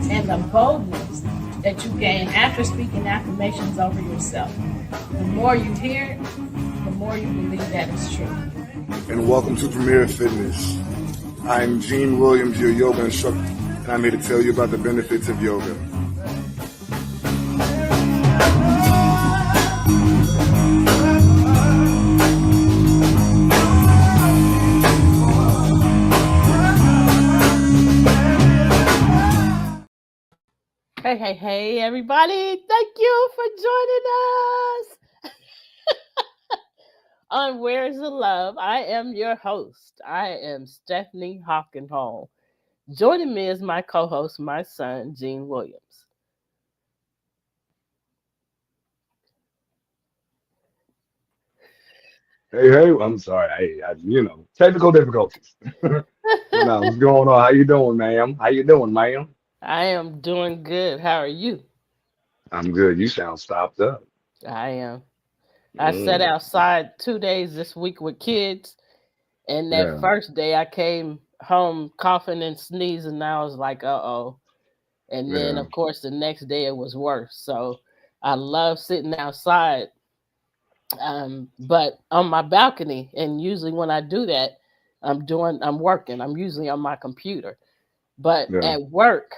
and the boldness that you gain after speaking affirmations over yourself. The more you hear it, the more you believe that it's true. And welcome to Premier Fitness. I'm Gene Williams, your yoga instructor, and I'm here to tell you about the benefits of yoga. Hey, everybody. Thank you for joining us on Where's the Love. I am your host. I am Stephanie Hockenholm. Joining me is my co-host, my son, Gene Williams. Hey, I'm sorry. Technical difficulties. What's going on? How you doing, ma'am? How you doing, ma'am? I am doing good. How are you? I'm good. You sound stopped up. I am. I sat Mm, outside 2 days this week with kids, and that yeah, first day I came home coughing and sneezing, and I was like, uh-oh. And then, yeah. of course, the next day it was worse. So I love sitting outside, but on my balcony. And usually when I do that, I'm working. I'm usually on my computer. But Yeah. at work,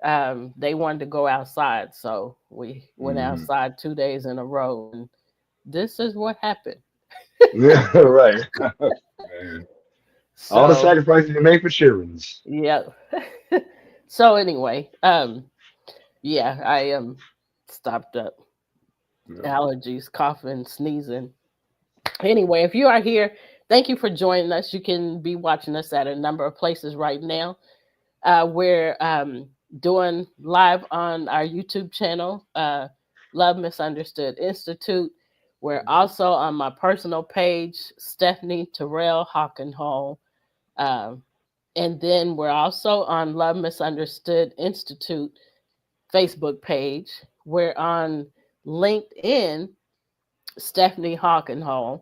they wanted to go outside. So we went Hmm. outside 2 days in a row. And this is what happened. Yeah, right. Man. All the So, sacrifices you made for children's. yeah. So anyway, yeah, I am stopped up. Yeah. Allergies, coughing, sneezing. Anyway, if you are here, thank you for joining us. You can be watching us at a number of places right now. We're doing live on our YouTube channel, Love Misunderstood Institute. We're also on my personal page, Stephanie Terrell Hockenholm. Um, and then we're also on Love Misunderstood Institute Facebook page. We're on LinkedIn, Stephanie Hockenholm.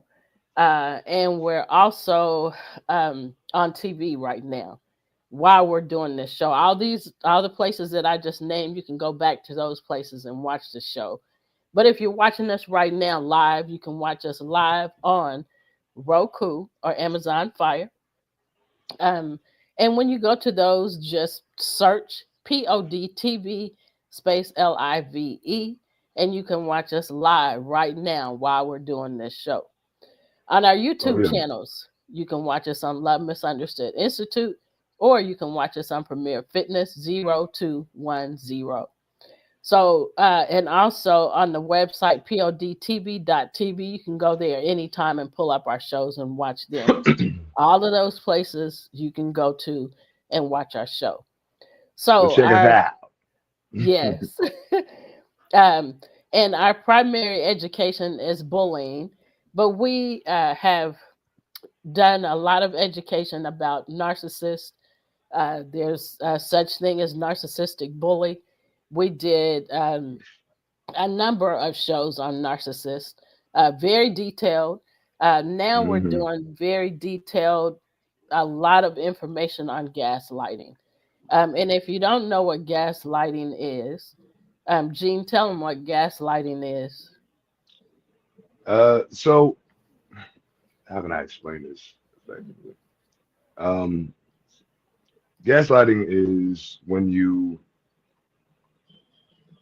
And we're also on TV right now while we're doing this show. All the places that I just named, you can go back to those places and watch the show. But if you're watching us right now live, you can watch us live on Roku or Amazon Fire. Um, and when you go to those, just search PODTV space LIVE, and you can watch us live right now while we're doing this show. On our Oh YouTube yeah. channels, you can watch us on Love Misunderstood Institute, or you can watch us on Premier Fitness 0210. So, and also on the website podtv.tv, you can go there anytime and pull up our shows and watch them. All of those places you can go to and watch our show. So So, check us our, out. yes. um, and our primary education is bullying, but we have done a lot of education about narcissists. There's such thing as narcissistic bully. We did a number of shows on narcissists, very detailed. Now we're Hmm. doing very detailed, a lot of information on gaslighting. And if you don't know what gaslighting is, Gene, tell them what gaslighting is. So how can I explain this effectively? Um, Gaslighting is when you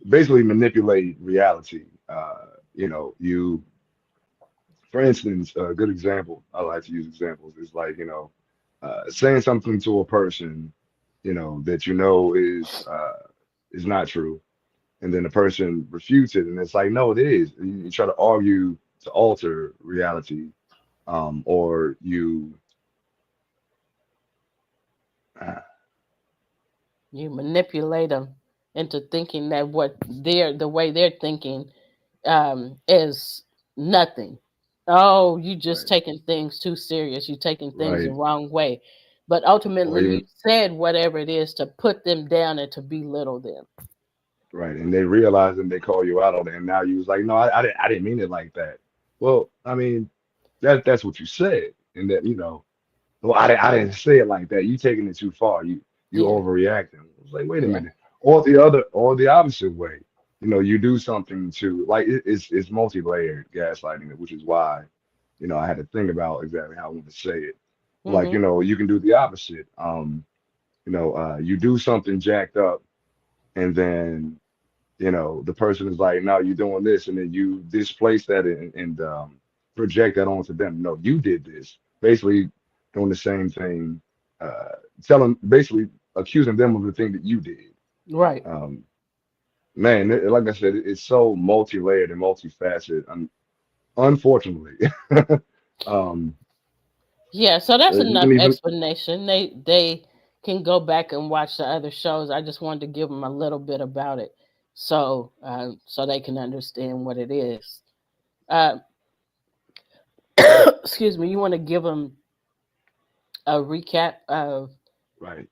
basically manipulate reality. You, for instance, a good example, I like to use examples, is like, saying something to a person, that is not true, and then the person refutes it, and it's like, no, it is. And you try to argue to alter reality, or uh, You manipulate them into thinking that the way they're thinking is nothing. Oh, you just right, taking things too serious. You taking things the right, wrong way. But or ultimately, you even said whatever it is to put them down and to belittle them. right, and they realize and they call you out on it, and now you was like, no, I didn't mean it like that. Well, I mean, that's what you said, and that well, I didn't say it like that. You taking it too far. You Yeah, overreacting. I was like, wait a yeah. minute. or the other, or the opposite way. You know, you do something to like it's multi-layered gaslighting, which is why, you know, I had to think about exactly how I want to say it. Like, Mm-hmm. you know, you can do the opposite. You do something jacked up, and then, you know, the person is like, no, you're doing this, and then you displace that and project that onto them. No, you did this. Basically doing the same thing, telling, basically accusing them of the thing that you did. Right. Um, Man, like I said, it's so multi-layered and multifaceted. Unfortunately, um, Yeah, so that's you enough can even explanation. They can go back and watch the other shows. I just wanted to give them a little bit about it, so they can understand what it is. Uh, excuse me. You want to give them a recap of right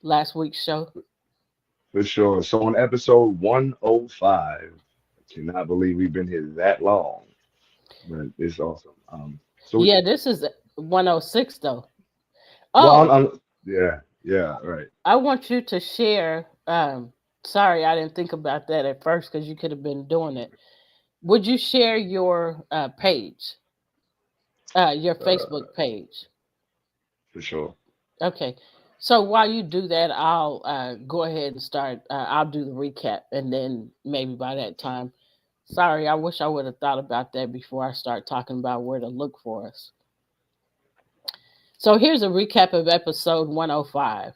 last week's show? for sure. So on episode 105, I cannot believe we've been here that long, but it's awesome. Yeah, this is 106 though. Well, Oh, yeah, yeah, right. I want you to share. Sorry, I didn't think about that at first because you could have been doing it. Would you share your page, your Uh, Facebook page? for sure. Okay. So while you do that, I'll go ahead and start. I'll do the recap, and then maybe by that time. Sorry, I wish I would have thought about that before I start talking about where to look for us. So here's a recap of episode 105.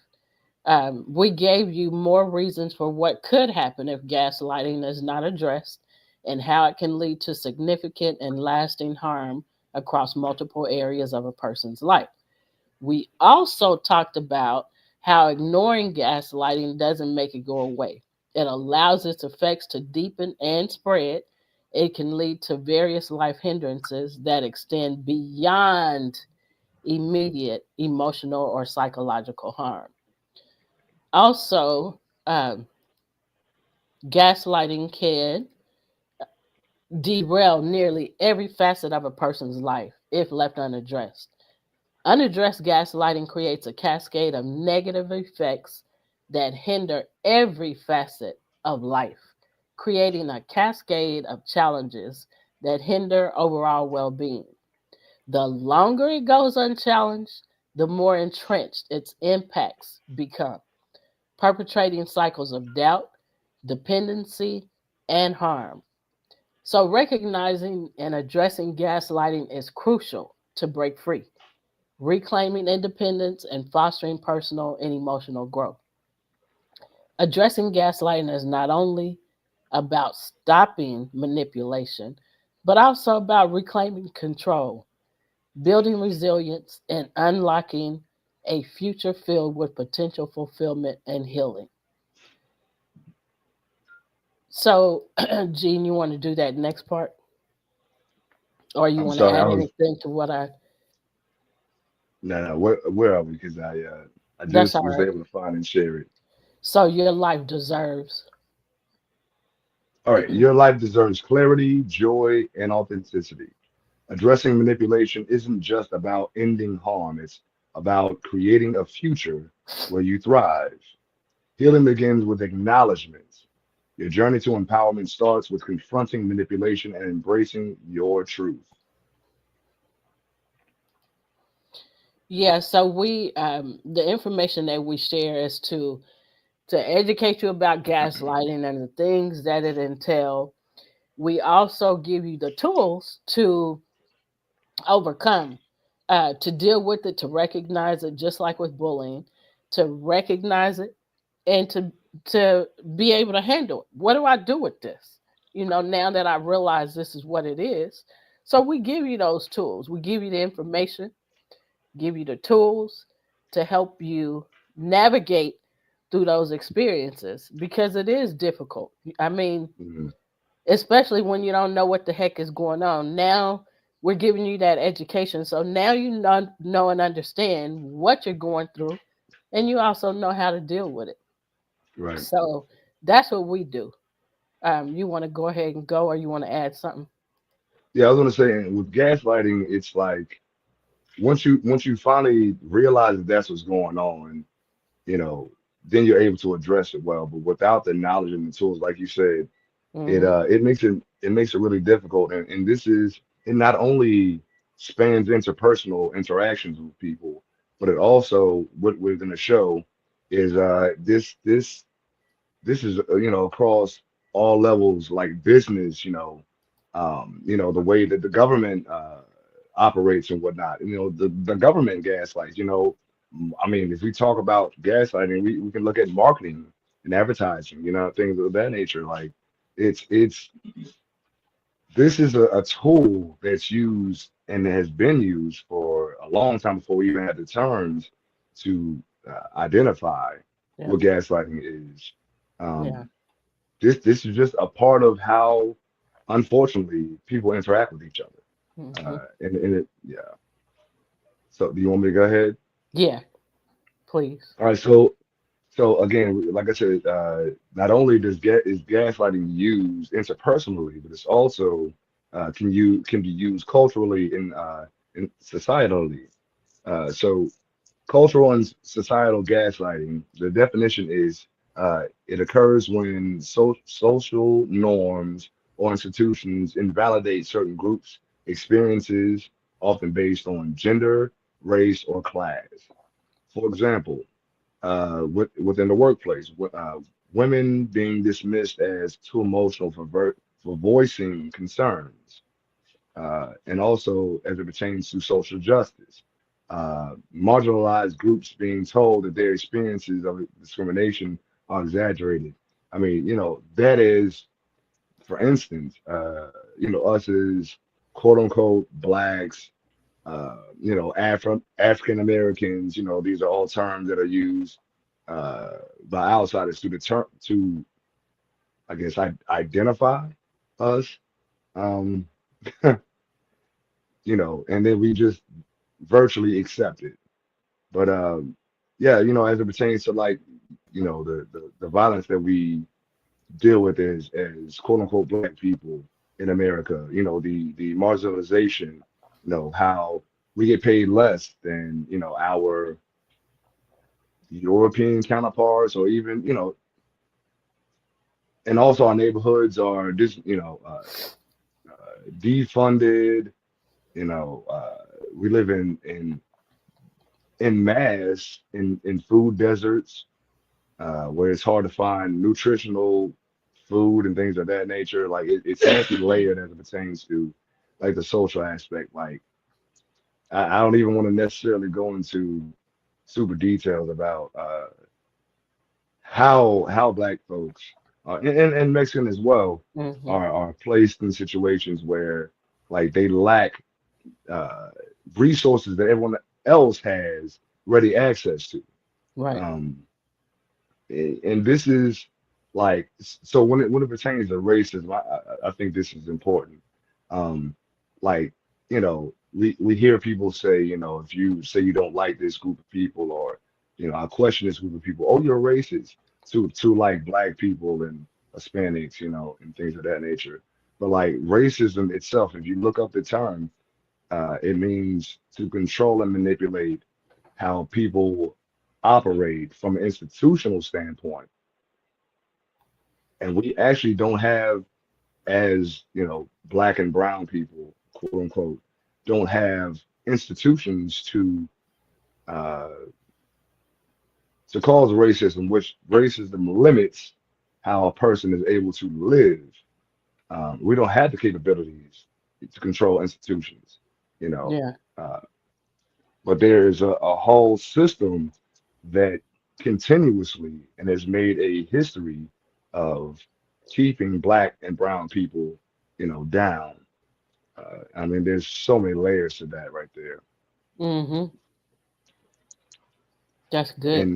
We gave you more reasons for what could happen if gaslighting is not addressed and how it can lead to significant and lasting harm across multiple areas of a person's life. We also talked about how ignoring gaslighting doesn't make it go away. It allows its effects to deepen and spread. It can lead to various life hindrances that extend beyond immediate emotional or psychological harm. Also, gaslighting can derail nearly every facet of a person's life if left unaddressed. Unaddressed gaslighting creates a cascade of negative effects that hinder every facet of life, creating a cascade of challenges that hinder overall well being. The longer it goes unchallenged, the more entrenched its impacts become, perpetrating cycles of doubt, dependency, and harm. So, recognizing and addressing gaslighting is crucial to break free, reclaiming independence, and fostering personal and emotional growth. Addressing gaslighting is not only about stopping manipulation, but also about reclaiming control, building resilience, and unlocking a future filled with potential fulfillment and healing. So, Gene, you want to do that next part, or you I'm want to sorry, I add was anything to what I? no, no. Where are we? Because I That's just all was right. able to find and share it. So, your life deserves. All right, your life deserves clarity, joy, and authenticity. Addressing manipulation isn't just about ending harm, it's about creating a future where you thrive. Healing begins with acknowledgement. Your journey to empowerment starts with confronting manipulation and embracing your truth. Yeah. So the information that we share is to educate you about gaslighting and the things that it entails. We also give you the tools to overcome, to deal with it, to recognize it, just like with bullying, to recognize it and to be able to handle it. What do I do with this? Now that I realize this is what it is. So we give you those tools. We give you the information, give you the tools to help you navigate through those experiences because it is difficult. I mean, Mhm. especially when you don't know what the heck is going on. Now we're giving you that education. So now you know and understand what you're going through, and you also know how to deal with it. Right. So that's what we do. You want to go ahead and go, or you want to add something? Yeah, I was gonna say, and with gaslighting, it's like once you finally realize that that's what's going on, you know, then you're able to address it well. But without the knowledge and the tools, like you said, Mm-hmm. it makes it really difficult. And this is it not only spans interpersonal interactions with people, but it also within the show is this is across all levels like business, the way that the government operates and whatnot. The government gaslights. I mean, if we talk about gaslighting, we can look at marketing and advertising, things of that nature. Like it's this is a tool that's used and has been used for a long time before we even had the terms to identify Yeah. what gaslighting is. Yeah. Um, this is just a part of how, unfortunately, people interact with each other. Mm-hmm. And it, yeah. So, do you want me to go ahead? Yeah. Please. All right. So again, like I said, not only is gaslighting used interpersonally, but it's also can be used culturally in societally. So cultural and societal gaslighting, the definition is it occurs when social norms or institutions invalidate certain groups' experiences, often based on gender, race, or class. For example, within the workplace, women being dismissed as too emotional for voicing concerns, and also as it pertains to social justice. Marginalized groups being told that their experiences of discrimination are exaggerated. I mean, that is, for instance, us as quote unquote blacks, African Americans, these are all terms that are used by outsiders to, I guess, identify us. Um, and then we just virtually accept it. But yeah, as it pertains to like, the violence that we deal with as quote unquote black people in America, the marginalization, how we get paid less than, our European counterparts or even, and also our neighborhoods are defunded, you know, uh, we live in mass in food deserts where it's hard to find nutritional food and things of that nature. Like it's actually layered as it pertains to like the social aspect. Like I don't even want to necessarily go into super details about how black folks and Mexican as well Mm-hmm. are placed in situations where like they lack uh, resources that everyone else has ready access to. Right. Um, and this is like so when it pertains to racism, I think this is important. Um, like we hear people say if you say you don't like this group of people or I question this group of people, oh you're racist to like black people and Hispanics and things of that nature. But like racism itself, if you look up the term, it means to control and manipulate how people operate from an institutional standpoint. And we actually don't have, as black and brown people, quote unquote, don't have institutions uh, to cause racism, which racism limits how a person is able to live. We don't have the capabilities to control institutions, you know. Yeah. Uh, but there is a whole system that continuously and has made a history of keeping black and brown people, down. I mean, there's so many layers to that right there, Mm-hmm. That's good. and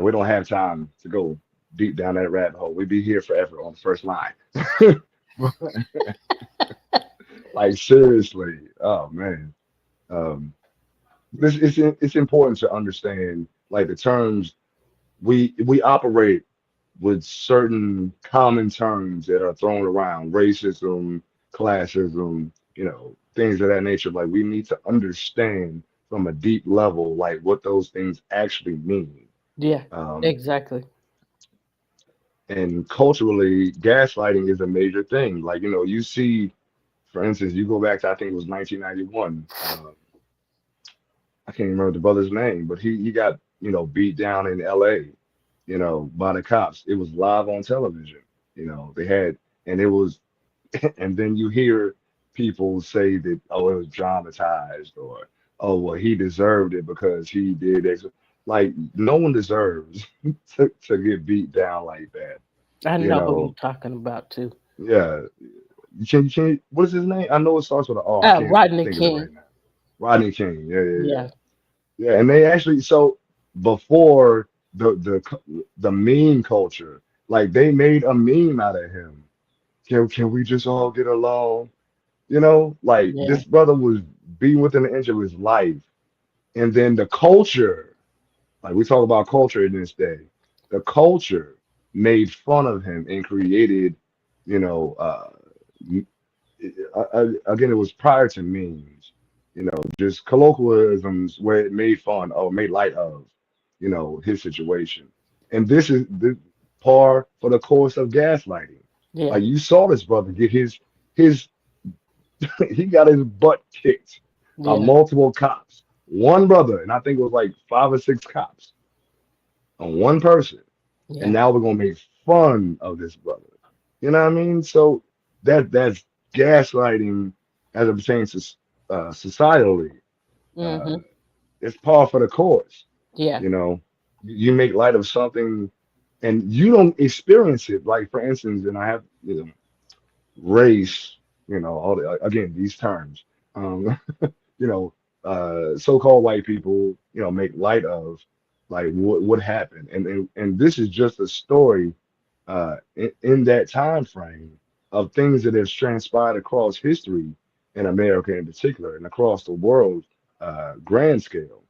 we don't have time to go deep down that rabbit hole. We'd be here forever on the first line. Like seriously, oh man. Um, it's important to understand like the terms we operate with certain common terms that are thrown around, racism, classism, things of that nature. Like we need to understand from a deep level, like what those things actually mean. Yeah. Um, Exactly. and culturally, gaslighting is a major thing. Like, you see, for instance, you go back to, I think it was 1991. I can't remember the brother's name, but he got, beat down in LA, by the cops. It was live on television. They had, and it was, and then you hear people say that, oh, it was dramatized, or, oh, well, he deserved it because he did X. Like, no one deserves to get beat down like that. I You know who you're know, talking about too. yeah. What is his name? I know it starts with an R. I can't Rodney think of it King. right now. Rodney King. Yeah, yeah, yeah. Yeah. Yeah, and they actually, so before the meme culture, like they made a meme out of him. Can we just all get along? Like Yeah. this brother was being within an inch of his life, and then the culture, like we talk about culture in this day, the culture made fun of him and created, you know, again, it was prior to memes, just colloquialisms where it made fun or made light of, his situation. And this is the par for the course of gaslighting. Yeah. Like you saw this brother get his he got his butt kicked by Yeah. multiple cops. One brother, and I think it was like 5 or 6 cops on one person, and Yeah. now we're gonna make fun of this brother. You know what I mean? So that's gaslighting as it pertains to societally. Uh, Mm-hmm. it's par for the course. Yeah. You know, you make light of something, and you don't experience it. Like for instance, and I have race. All again these terms. Um, you know, so-called white people, make light of like what happened, and this is just a story in that time frame of things that have transpired across history in America in particular and across the world, grand scale.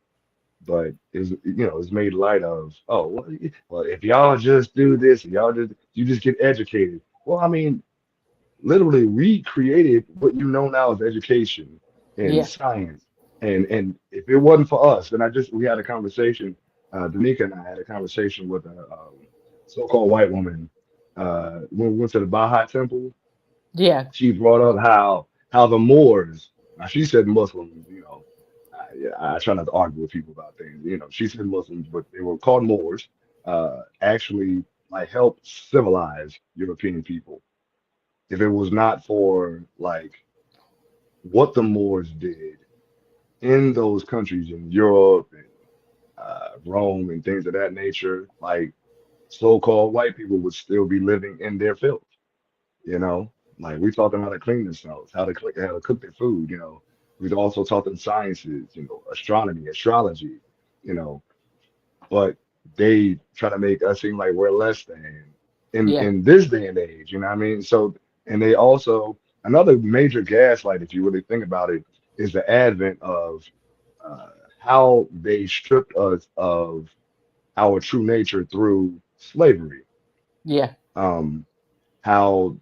But it's made light of, oh, well, if y'all just do this, you just get educated. Well, I mean, literally we created what you know now as education and Yeah. science. And if it wasn't for us, then we had a conversation, Danica and I had a conversation with a so-called white woman when we went to the Baha'i temple. Yeah. She brought up how the Moors, now she said Muslims, I try not to argue with people about things. She said Muslims, but they were called Moors, actually like helped civilize European people. If it was not for like what the Moors did in those countries in Europe and Rome and things of that nature, like so-called white people would still be living in their filth. You know, like we taught them how to clean themselves, how to cook their food. We also taught them sciences, astronomy, astrology. You know, but they try to make us seem like we're less than Yeah. in this day and age. You know what I mean? So, and they also another major gaslight, if you really think about it, is the advent of uh, how they stripped us of our true nature through slavery. Yeah. Um, how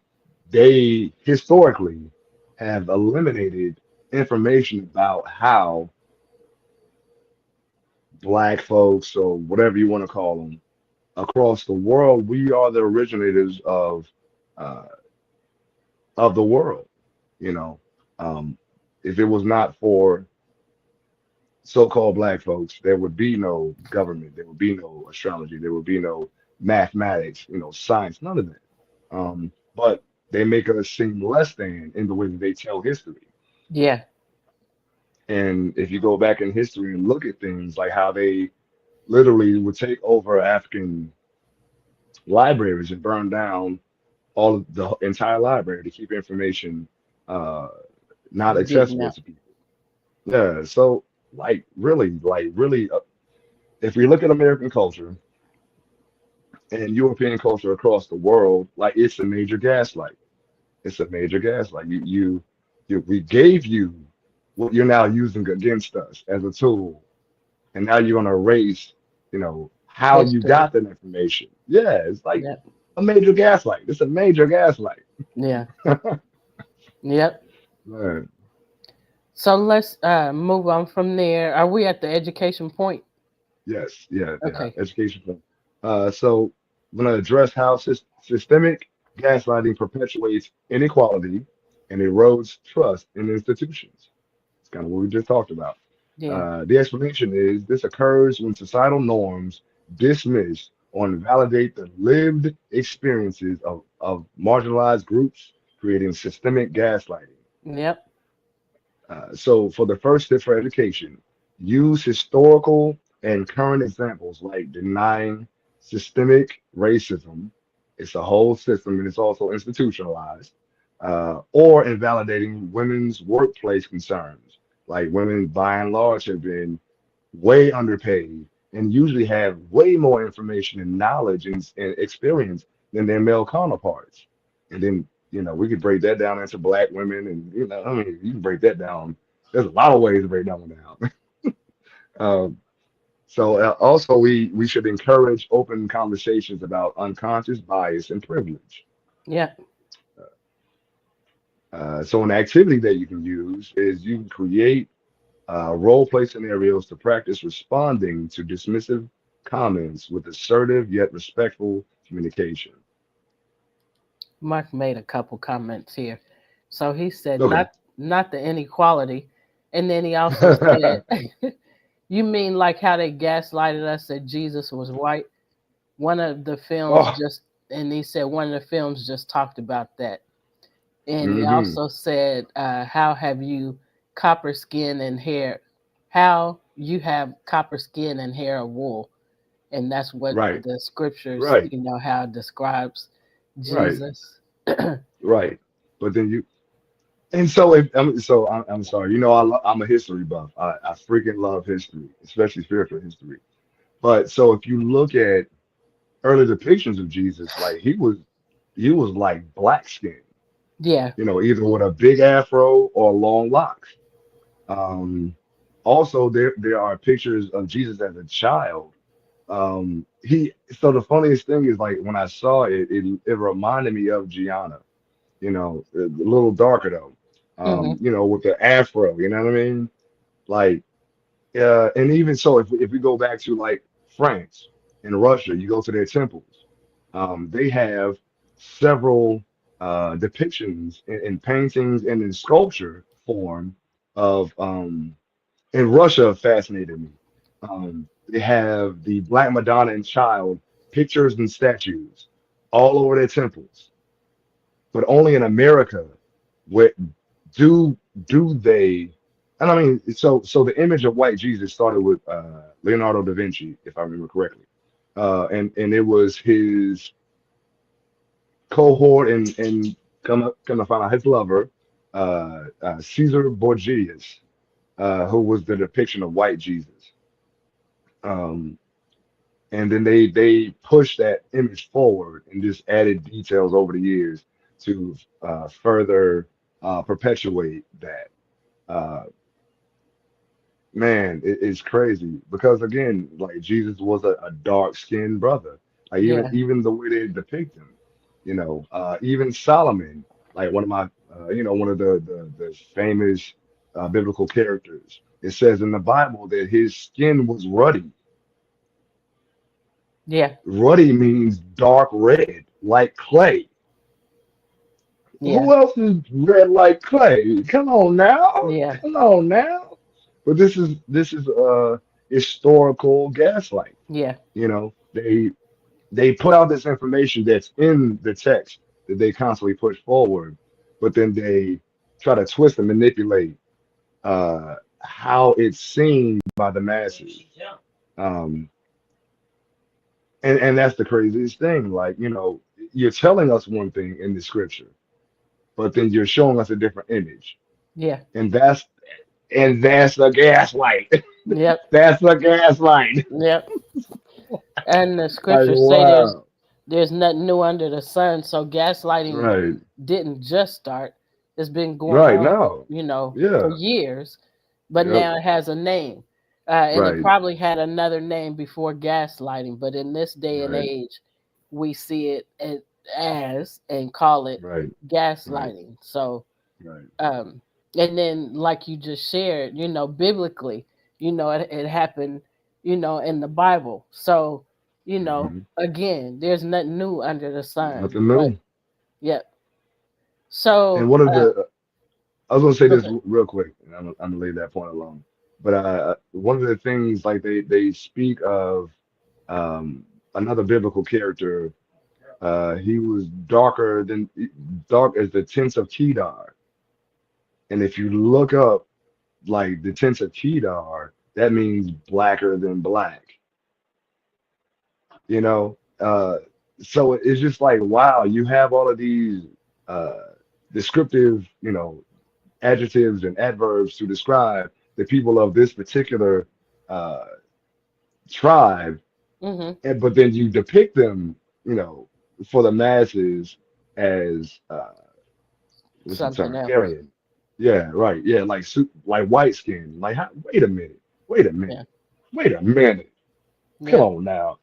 they historically have eliminated information about how black folks or whatever you want to call them across the world, we are the originators uh, of the world. You know, um, if it was not for so-called black folks, there would be no government, there would be no astrology, there would be no mathematics, science, none of that. But they make us seem less than in the way that they tell history. Yeah. And if you go back in history and look at things like how they literally would take over African libraries and burn down all of the entire library to keep information uh, not Didn't accessible know. to people. Yeah, so like really, if we look at American culture and European culture across the world, like it's a major gaslight. It's a major gaslight. We gave you what you're now using against us as a tool, and now you're gonna erase, how you History. got that information. Yeah, it's like Yep. a major gaslight. It's a major gaslight. Yeah. Yep. Man. So let's move on from there. Are we at the education point? Yes, yeah. Okay. Education. So I'm going to address how systemic gaslighting perpetuates inequality and erodes trust in institutions. It's kind of what we just talked about. Yeah. The explanation is this occurs when societal norms dismiss or invalidate the lived experiences of marginalized groups, creating systemic gaslighting. Yep. So, for the first step for education, use historical and current examples like denying systemic racism. It's a whole system and it's also institutionalized, or invalidating women's workplace concerns. Like women, by and large, have been way underpaid and usually have way more information and knowledge and experience than their male counterparts. And then, we could break that down into black women and, I mean, you can break that down. There's a lot of ways to break that one down. Um, so also we should encourage open conversations about unconscious bias and privilege. Yep. So an activity that you can use is you can create role play scenarios to practice responding to dismissive comments with assertive yet respectful communication. Mark made a couple comments here. So he said Okay. not the inequality. And then he also said, you mean like how they gaslighted us that Jesus was white? One of the films Oh, just and he said one of the films just talked about that. And he hmm. also said, how have you copper skin and hair? How you have copper skin and hair of wool. And that's what Right, the scriptures, right, how it describes right, Jesus. right. But then you, and so if I'm sorry. I'm a history buff. I freaking love history, especially spiritual history. But so if you look at early depictions of Jesus, like he was like black skin, Yeah. either with a big afro or long locks. Um, Also, there are pictures of Jesus as a child. He so the funniest thing is like when I saw it, it reminded me of Gianna, a little darker though, Hmm. with the afro, you know what I mean? Like, and even so, if we go back to like France and Russia, you go to their temples, they have several depictions in paintings and in sculpture form of in Russia fascinated me. They have the Black Madonna and Child pictures and statues all over their temples, but only in America where do do they? And I mean, so the image of white Jesus started with Leonardo da Vinci, if I remember correctly, and it was his cohort and come to find out his lover, Caesar Borgias, who was the depiction of white Jesus. Um, and then they pushed that image forward and just added details over the years to further perpetuate that. Uh, Man, it's crazy because again, like Jesus was a dark skinned brother. Like even Yeah. even the way they depict him, even Solomon, like one of my, one of the famous biblical characters. It says in the Bible that his skin was ruddy. Yeah. Ruddy means dark red, like clay. Yeah. Who else is red like clay? Come on now, Yeah. come on now. But this is historical gaslight. Yeah. They put out this information that's in the text that they constantly push forward, but then they try to twist and manipulate how it's seen by the masses. Um, and that's the craziest thing. Like, you're telling us one thing in the scripture, but then you're showing us a different image. Yeah. And that's the gaslight. Yep. That's the gaslight. Yep. And the Like, scriptures say wow. there's nothing new under the sun. So gaslighting Right. didn't just start. It's been going Right on, now. for Yeah. years, but Yep. now it has a name. And it Right. probably had another name before gaslighting, but in this day and Right. age, we see it as and call it Right. Right. gaslighting. So, Right. and then like you just shared, biblically, it happened, in the Bible. So, Hmm. again, there's nothing new under the sun. Nothing But new. yeah. And So, one of the I was gonna say go this ahead. real quick, and I'm gonna leave that point alone. But one of the things like they speak of um, another biblical character. He was dark as the tents of Kedar. And if you look up like the tents of Kedar, that means blacker than black. You know, so it's just like wow, you have all of these uh, descriptive, adjectives and adverbs to describe the people of this particular uh, tribe, Hmm. and but then you depict them, you know, for the masses as what's the Something term? else. Aryan. Yeah, right. Yeah, like like white skin. Like, wait a minute. Wait a Yeah. minute. Wait a minute. Come Yeah. on now.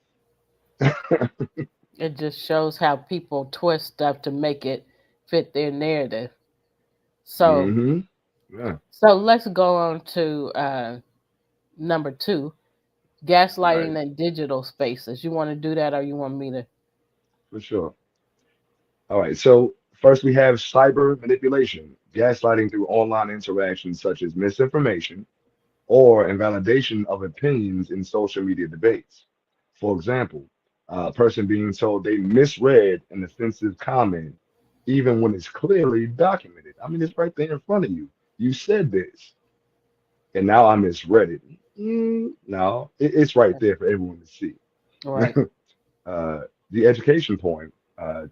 It just shows how people twist stuff to make it fit their narrative. So, Hmm. Yeah, let's go on to number two, right. gaslighting and digital spaces. You want to do that, or you want me to? For sure. All right. So first we have cyber manipulation, gaslighting through online interactions such as misinformation or invalidation of opinions in social media debates. For example, a person being told they misread an offensive comment, even when it's clearly documented. I mean, it's right there in front of you. You said this, and now I misread it. No, it's right there for everyone to see. Right. uh, the education point,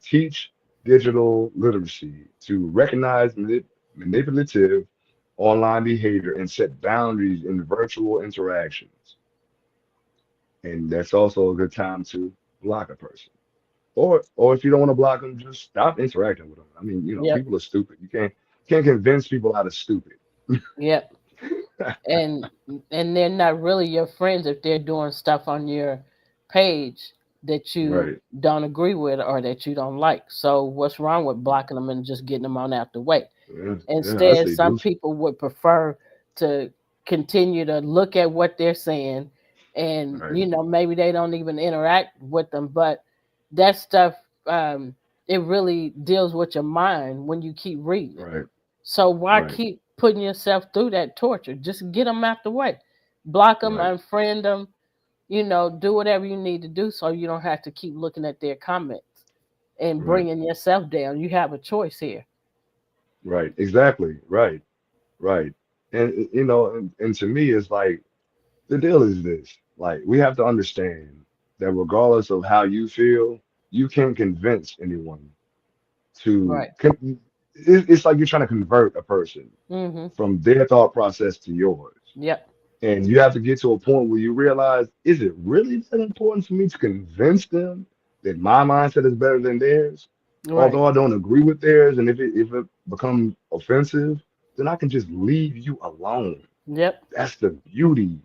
teach digital literacy to recognize manipulative online behavior and set boundaries in virtual interactions. And that's also a good time to block a person. Or if you don't want to block them, just stop interacting with them. I mean, Yep. people are stupid. You can't convince people out of stupid. Yep. and they're not really your friends if they're doing stuff on your page that you Right. don't agree with or that you don't like. So what's wrong with blocking them and just getting them on out the way? Yeah, yeah, I Instead, say some do. people would prefer to continue to look at what they're saying, and Right, maybe they don't even interact with them, but that stuff, um, it really deals with your mind when you keep reading it. right, So why right, keep putting yourself through that torture? Just get them out the way, block them, right, unfriend them. Do whatever you need to do so you don't have to keep looking at their comments and right, bringing yourself down. You have a choice here. right. Exactly. Right. Right. And and to me, it's like the deal is this. Like we have to understand that regardless of how you feel, you can't convince anyone to Right. it's like you're trying to convert a person Mhm. from their thought process to yours. Yep. And you have to get to a point where you realize, is it really that important for me to convince them that my mindset is better than theirs? Right. Although I don't agree with theirs, and if it becomes offensive, then I can just leave you alone. Yep. That's the beauty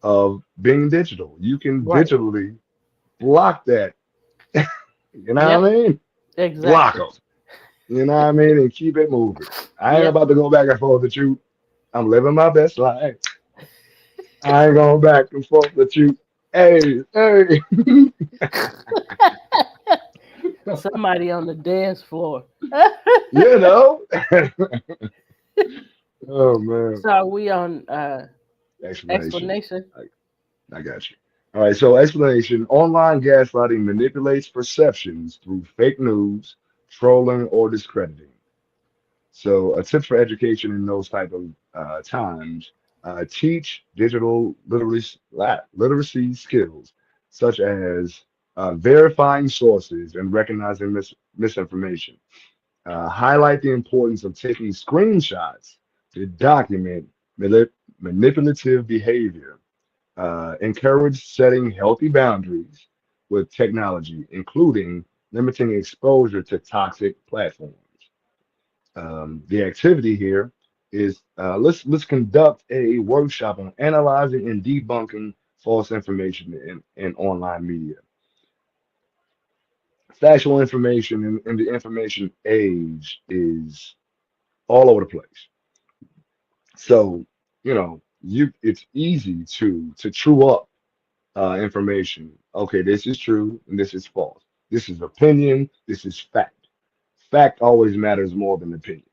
of being digital. You can Right. digitally block that. You know Yep. what I mean? Block Exactly. them. You know what I mean? And keep it moving. I ain't Yep. about to go back and forth with you. I'm living my best life. I ain't going back and forth with you. Hey, hey. Somebody on the dance floor. You know? Oh man. So we on Explanation. explanation. I got you. All right, so explanation. Online gaslighting manipulates perceptions through fake news, trolling, or discrediting. So a tip for education in those type of times, teach digital literacy skills, such as verifying sources and recognizing misinformation. Highlight the importance of taking screenshots to document manipulative behavior. Encourage setting healthy boundaries with technology, including limiting exposure to toxic platforms. The activity here is let's conduct a workshop on analyzing and debunking false information in online media. Factual information in the information age is all over the place. So, you it's easy to true up information. Okay, this is true and this is false. This is opinion. This is fact. Fact always matters more than opinion.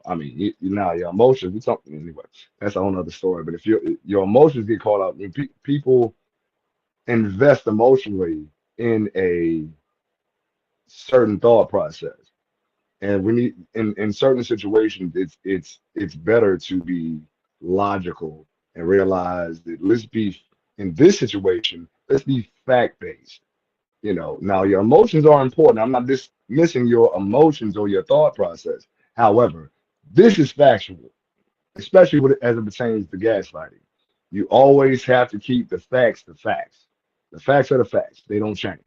I mean, now your emotions. We talk anyway. That's a whole other story. But if your emotions get caught up, when people invest emotionally in a certain thought process, and we need in certain situations, it's better to be logical and realize that let's be in this situation, let's be fact based. Now your emotions are important. I'm not dismissing your emotions or your thought process. However, this is factual, especially as it pertains to gaslighting. You always have to keep the facts the facts. The facts are the facts. They don't change.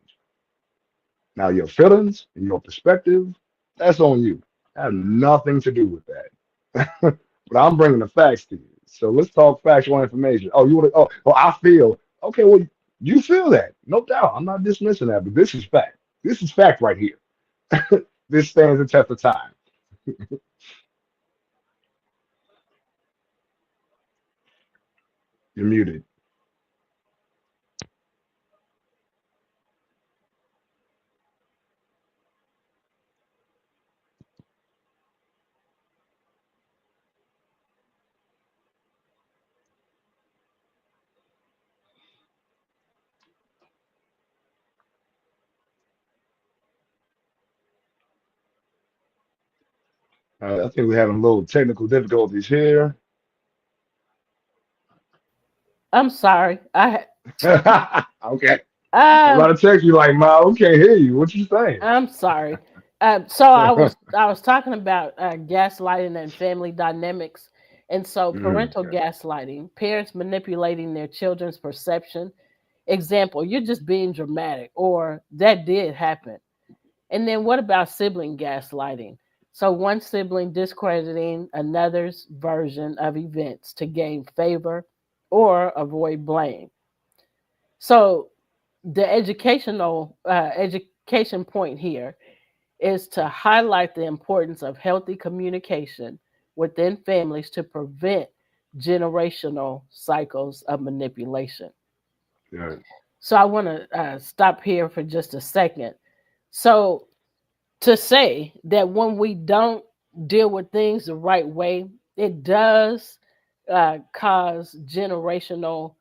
Now your feelings and your perspective, that's on you. I have nothing to do with that. But I'm bringing the facts to you. So let's talk factual information. Oh, you want to? Oh, well, I feel. Okay, well, you feel that, no doubt. I'm not dismissing that, but this is fact. This is fact right here. This stands the test of time. You're muted. I think we're having a little technical difficulties here. I'm sorry. Okay. I'm Um, about to text you like, Ma, we can't hear you. What you saying? I'm sorry. So I was talking about gaslighting and family dynamics, and so parental Okay. gaslighting, parents manipulating their children's perception. Example: you're just being dramatic, or that did happen. And then what about sibling gaslighting? So one sibling discrediting another's version of events to gain favor or avoid blame. So the education point here is to highlight the importance of healthy communication within families to prevent generational cycles of manipulation. Yeah. So I want to stop here for just a second. So to say that when we don't deal with things the right way, it does cause generational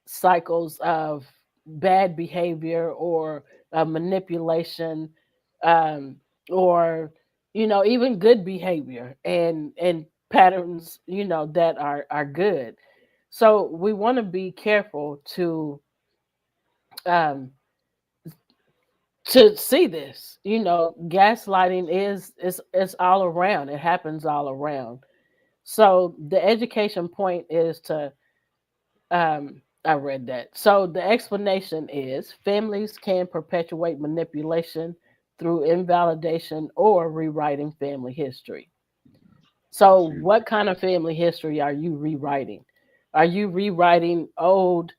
cycles of bad behavior or manipulation, um, or even good behavior and patterns that are good. So we want to be careful um, to see this. Gaslighting is all around. It happens all around. So the education point is to I read that. So the explanation is families can perpetuate manipulation through invalidation or rewriting family history. So Excuse me. what kind of family history are you rewriting? Are you rewriting old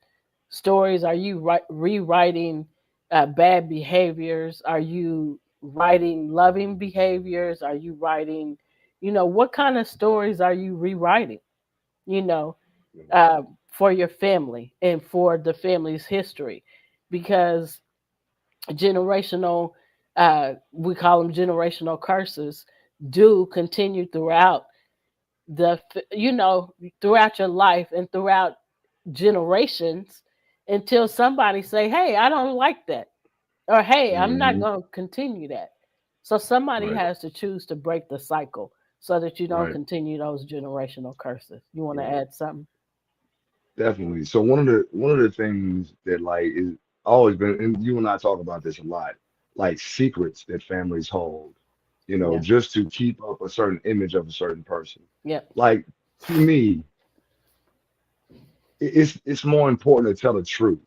stories? Are you rewriting bad behaviors? Are you writing loving behaviors? Are you writing, what kind of stories are you rewriting? You know, for your family and for the family's history, because generational, we call them generational curses, do continue throughout the, throughout your life and throughout generations until somebody say, "Hey, I don't like that," or "Hey, I'm not Hmm. going to continue that." So somebody Right. has to choose to break the cycle so that you don't Right. continue those generational curses. You want to Right. add something? Definitely. So one of the things that like is always been, and you and I talk about this a lot, like secrets that families hold, Yeah. just to keep up a certain image of a certain person. Yep. Like to me, it's more important to tell the truth.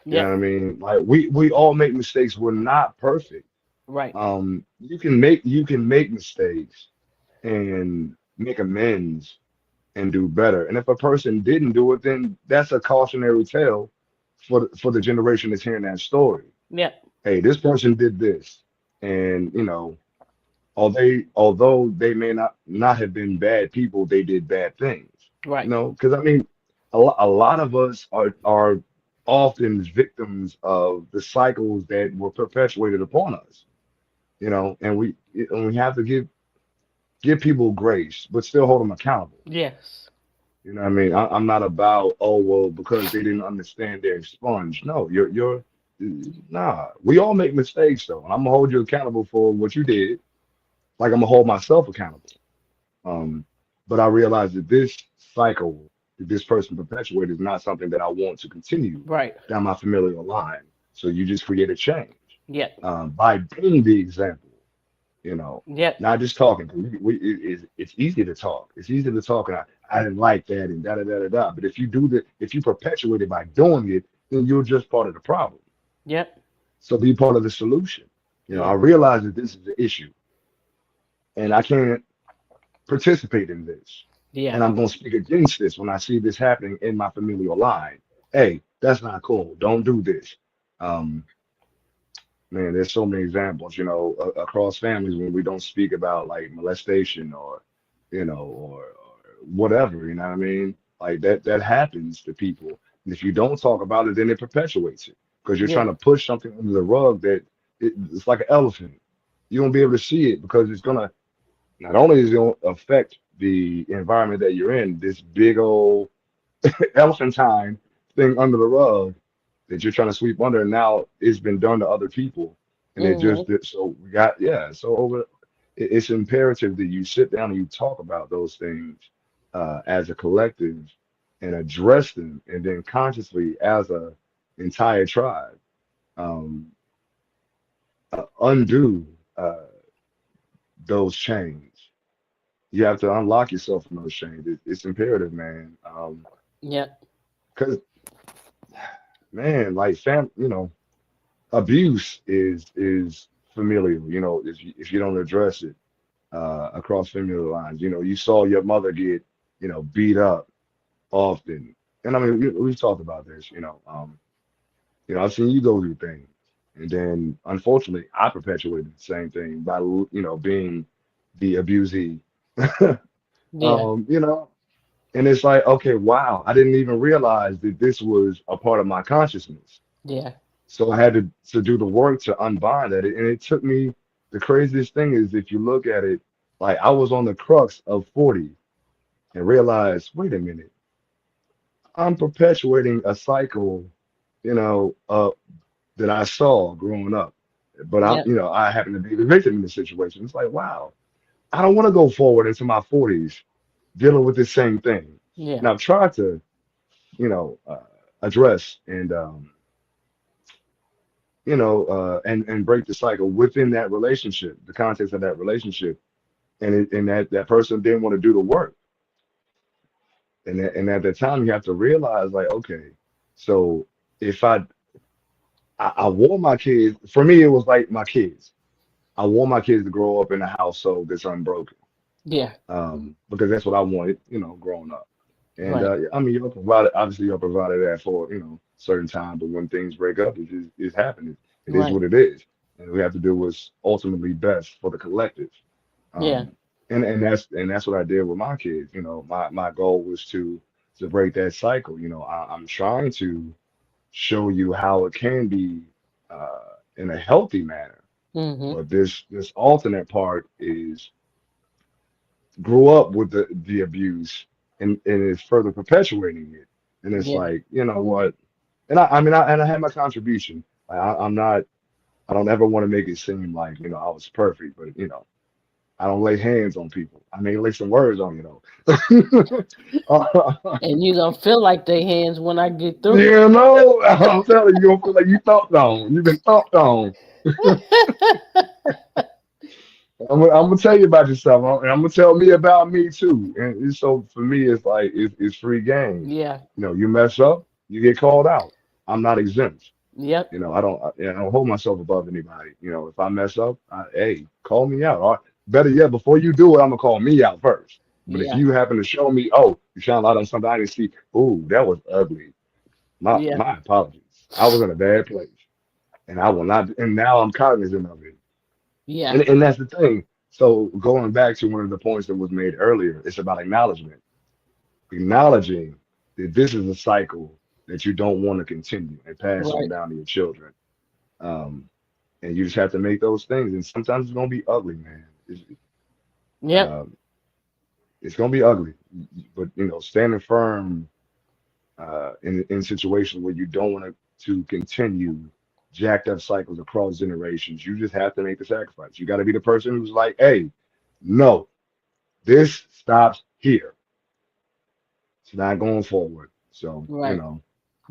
You know Yep. what I mean? Like we all make mistakes. We're not perfect. Right. You can make mistakes and make amends and do better. And if a person didn't do it, then that's a cautionary tale for the generation that's hearing that story. Yep. Hey, this person did this, and although they may not have been bad people, they did bad things. Right. Because I mean, a lot of us are. often victims of the cycles that were perpetuated upon us, and we have to give people grace, but still hold them accountable. Yes. You know what I mean? I'm not about, oh well, because they didn't understand they're expunged. No, you're nah. We all make mistakes though, and I'm gonna hold you accountable for what you did, like I'm gonna hold myself accountable. Um, but I realize that this cycle that this person perpetuated is not something that I want to continue Right. down my familial line. So you just create a change Yep. by being the example. You know, Yep. not just talking. 'Cause it's easy to talk. It's easy to talk, and I didn't like that, and da da da da da. But if you perpetuate it by doing it, then you're just part of the problem. Yep. So be part of the solution. I Yeah. realize that this is the issue, and I can't participate in this. Yeah. And I'm going to speak against this when I see this happening in my familial line. Hey, that's not cool. Don't do this. Um, Man, there's so many examples, across families when we don't speak about like molestation or whatever, you know what I mean? Like that happens to people. And if you don't talk about it, then it perpetuates it because you're Yeah. trying to push something under the rug it's like an elephant. You won't be able to see it because it's gonna not only is it gonna affect the environment that you're in, this big old elephantine thing under the rug that you're trying to sweep under, and now it's been done to other people, and it just Mm-hmm. did. So we got yeah. So it's imperative that you sit down and you talk about those things as a collective and address them, and then consciously as a entire tribe um, undo those chains. You have to unlock yourself from those chains. It's imperative, man. Yep. Because man, like abuse is familial. If you don't address it across familial lines, you saw your mother get beat up often, and I mean we've talked about this. I've seen you go through things, and then unfortunately I perpetuated the same thing by being the abusee. Yeah. You know, and it's like okay, wow, I didn't even realize that this was a part of my consciousness. Yeah. So I had to do the work to unbind that. And it took me, the craziest thing is if you look at it, like I was on the crux of 40 and realized, wait a minute, I'm perpetuating a cycle, you know, uh, that I saw growing up. But Yep. I happen to be the victim in the situation. It's like, wow, I don't want to go forward into my 40s dealing with the same thing. Yeah. And I've tried to, address and break the cycle within that relationship, the context of that relationship, and that person didn't want to do the work, and at that time you have to realize like, okay, so if I want my kids, for me it was like my kids, I want my kids to grow up in a household that's unbroken, Yeah. because that's what I wanted, growing up. And Right. I mean, you're provided that for, certain time, but when things break up, it's happening. It is Right. what it is. And we have to do what's ultimately best for the collective. Yeah. Um, and that's what I did with my kids. My goal was to break that cycle. I'm trying to show you how it can be in a healthy manner. Mm-hmm. But this alternate part is grew up with the abuse and is further perpetuating it. And it's Yeah. like, you know what? And I had my contribution. I'm not. I don't ever want to make it seem like I was perfect, but I don't lay hands on people. I may lay some words on you though. And you gonna feel like they hands when I get through. I'm telling you, you're gonna feel like you thumped on. You've been thumped on. I'm gonna tell you about yourself, and I'm gonna tell me about me too. And so for me, it's like it's free game. Yeah. You mess up, you get called out. I'm not exempt. Yep. I don't hold myself above anybody. If I mess up, hey, call me out. Or better yet, before you do it, I'm gonna call me out first. But if Yeah. you happen to show me, oh, you shine light on something I didn't see, ooh, that was ugly. My Yeah. my apologies. I was in a bad place, and I will not. And now I'm cognizant of it. Yeah. And that's the thing. So going back to one of the points that was made earlier, it's about acknowledgement, acknowledging that this is a cycle. that you don't want to continue and pass on Right. down to your children. Um, and you just have to make those things. And sometimes it's gonna be ugly, man. Yep. Um, it's gonna be ugly, but standing firm in situations where you don't want to continue jacked up cycles across generations, you just have to make the sacrifice. You got to be the person who's like, hey, no, this stops here. It's not going forward. So, Right.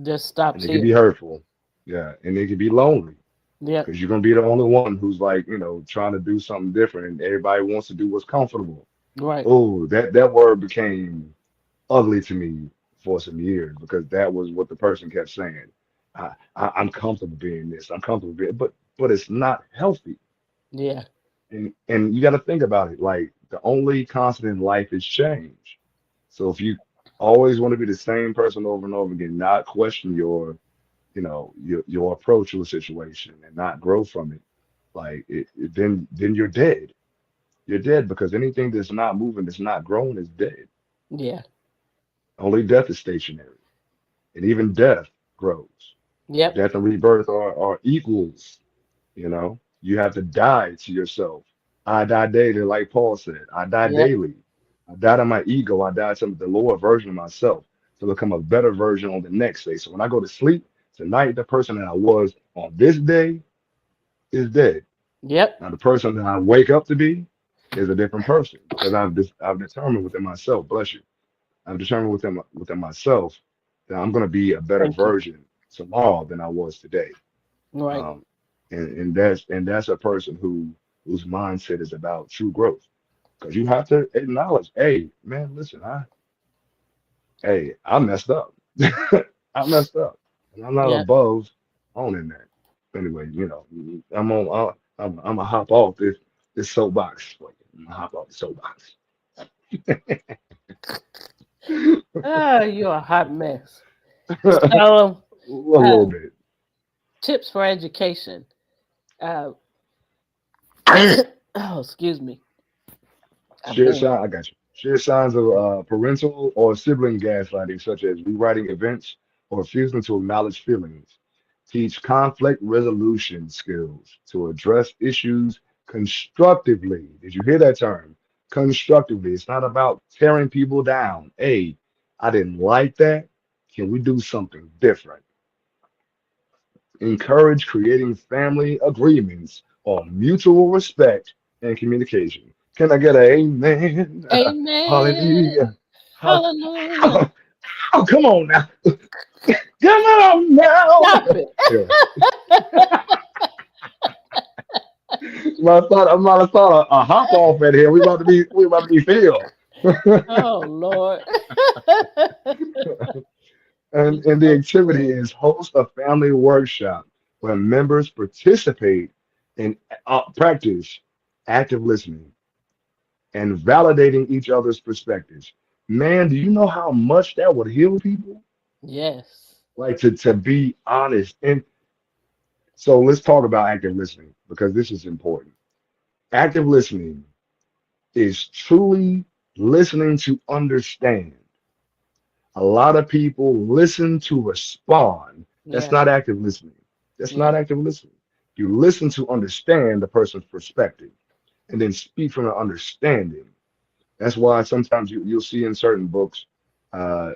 Just and stops it can here. be hurtful. Yeah. And it can be lonely Yep. because you're going to be the only one who's like, trying to do something different and everybody wants to do what's comfortable. Right. Oh, that word became ugly to me for some years because that was what the person kept saying. I'm comfortable being this. I'm comfortable being, but it's not healthy. Yeah. And you got to think about it. Like the only constant in life is change. So if you always want to be the same person over and over again, not question your approach to a situation and not grow from it, like then you're dead. You're dead because anything that's not moving, that's not growing, is dead. Yeah. Only death is stationary, and even death grows. Yep. Death and rebirth are equals. You have to die to yourself. I die daily, like Paul said. I die Yep. daily. I die to my ego. I die to the lower version of myself to become a better version on the next day. So when I go to sleep tonight, the person that I was on this day is dead. Yep. Now the person that I wake up to be is a different person because I've determined within myself. Bless you. I've determined within myself that I'm going to be a better Thank you. version tomorrow than I was today. Right. Um, and that's a person whose mindset is about true growth. Because you have to acknowledge, hey, man, listen, I messed up. I messed up, and I'm not Yep. above owning that. Anyway, I'm gonna hop off this soapbox. I'm gonna hop off the soapbox. Ah, you're a hot mess. So, A little uh, bit. tips for education. Uh, oh, excuse me. I think. I got you. Share signs of parental or sibling gaslighting, such as rewriting events or refusing to acknowledge feelings. Teach conflict resolution skills to address issues constructively. Did you hear that term? Constructively. It's not about tearing people down. Hey, I didn't like that. Can we do something different? Encourage creating family agreements on mutual respect and communication. Can I get an amen? Amen. Hallelujah. Hall- Hallelujah. Oh, come on now. Come on now. Stop it. Yeah. I might have thought a hop off at here. We about to be filled. Oh Lord. And the So activity good. is host a family workshop where members participate and practice active listening and validating each other's perspectives. Man, do you know how much that would heal people? Yes. Like to be honest. And so let's talk about active listening because this is important. Active listening is truly listening to understand. A lot of people listen to respond. That's Yeah. not active listening. That's Yeah. not active listening. You listen to understand the person's perspective and then speak from an understanding. That's why sometimes you'll see in certain books,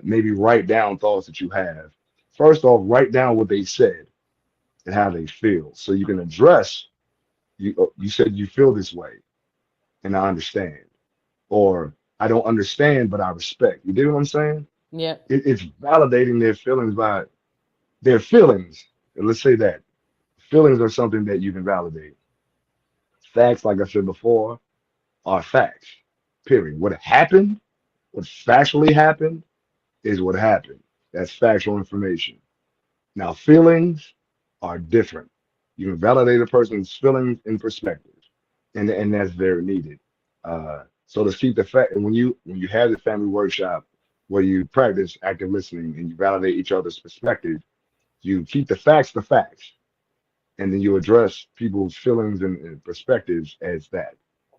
maybe write down thoughts that you have. First off, write down what they said and how they feel, so you can address. You said you feel this way, and I understand, or I don't understand, but I respect. You dig what I'm saying? Yeah. It's validating their feelings by their feelings. And let's say that feelings are something that you can validate. Facts, like I said before, are facts. Period. What happened, what factually happened, is what happened. That's factual information. Now, feelings are different. You can validate a person's feelings and perspectives, and that's very needed. So to keep the fact, and when you have the family workshop where you practice active listening and you validate each other's perspective, you keep the facts, and then you address people's feelings and perspectives as that.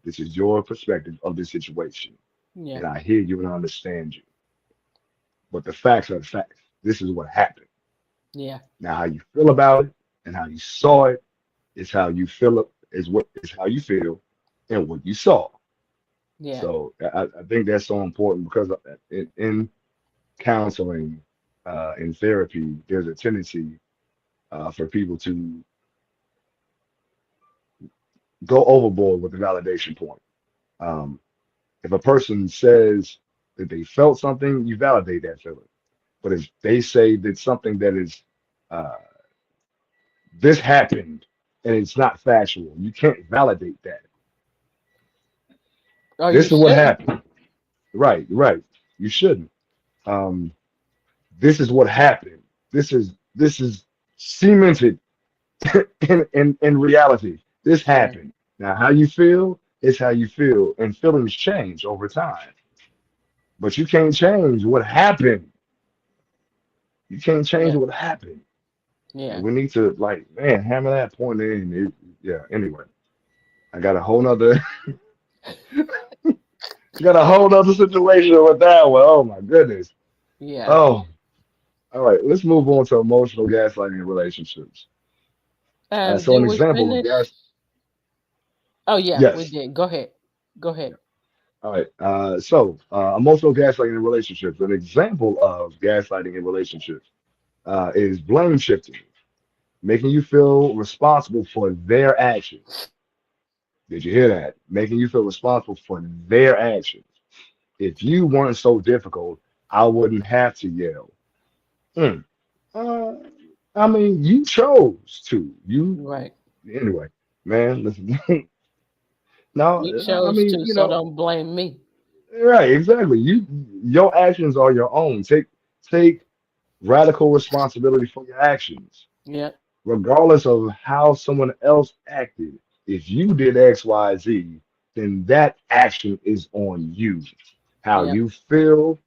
This is your perspective of the situation, Yeah. and I hear you and I understand you. But the facts are the facts. This is what happened. Yeah. Now, how you feel about it and how you saw it is how you feel it is how you feel and what you saw. Yeah. So I think that's so important because in counseling, in therapy, there's a tendency for people to go overboard with the validation point. Um, if a person says that they felt something, you validate that feeling. But if they say that something that is uh, this happened and it's not factual, you can't validate that. Or This you is what shouldn't. happened. Right, right. You shouldn't. Um, this is what happened. This is cemented in reality. This Yeah. happened. Now, how you feel is how you feel, and feelings change over time. But you can't change what happened. You can't change Yeah. what happened. And Yeah. we need to like, man, hammer that point in. Yeah. Anyway, I got a whole nother, got a whole nother situation with that one. Oh my goodness. Yeah. Oh, all right. Let's move on to emotional gaslighting in relationships. So Did an we example of finish? gas. Oh yeah, we Yes. did. Go ahead. Go ahead. All right. Emotional gaslighting in relationships. An example of gaslighting in relationships is blame shifting, making you feel responsible for their actions. Did you hear that? Making you feel responsible for their actions. If you weren't so difficult, I wouldn't have to yell. Hmm. Uh, I mean, you chose to. You Right. anyway, man. Listen, no, You I chose mean, to, so don't blame me. right? Exactly. Your actions are your own. Take radical responsibility for your actions, Yeah. regardless of how someone else acted. If you did X, Y, Z, then that action is on you. How Yeah. you feel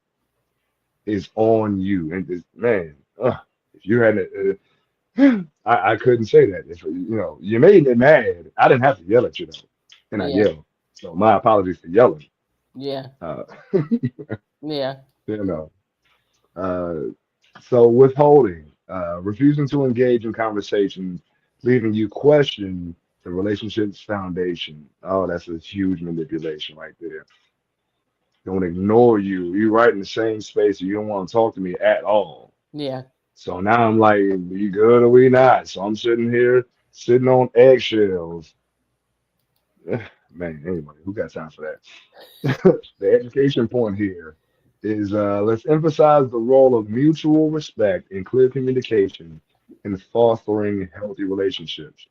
is on you. And man, if you had I couldn't say that. If you made me mad, I didn't have to yell at you though, and I Yeah. yelled. So my apologies for yelling. Yeah. Uh, Yeah. you know. Uh, so withholding, refusing to engage in conversations, leaving you question the relationship's foundation. Oh, that's a huge manipulation right there. Don't ignore you. You right in the same space. You don't want to talk to me at all. Yeah. So now I'm like, we good or we not? So I'm sitting here, sitting on eggshells. Man, anyway, who got time for that? The education point here is let's emphasize the role of mutual respect and clear communication in fostering healthy relationships.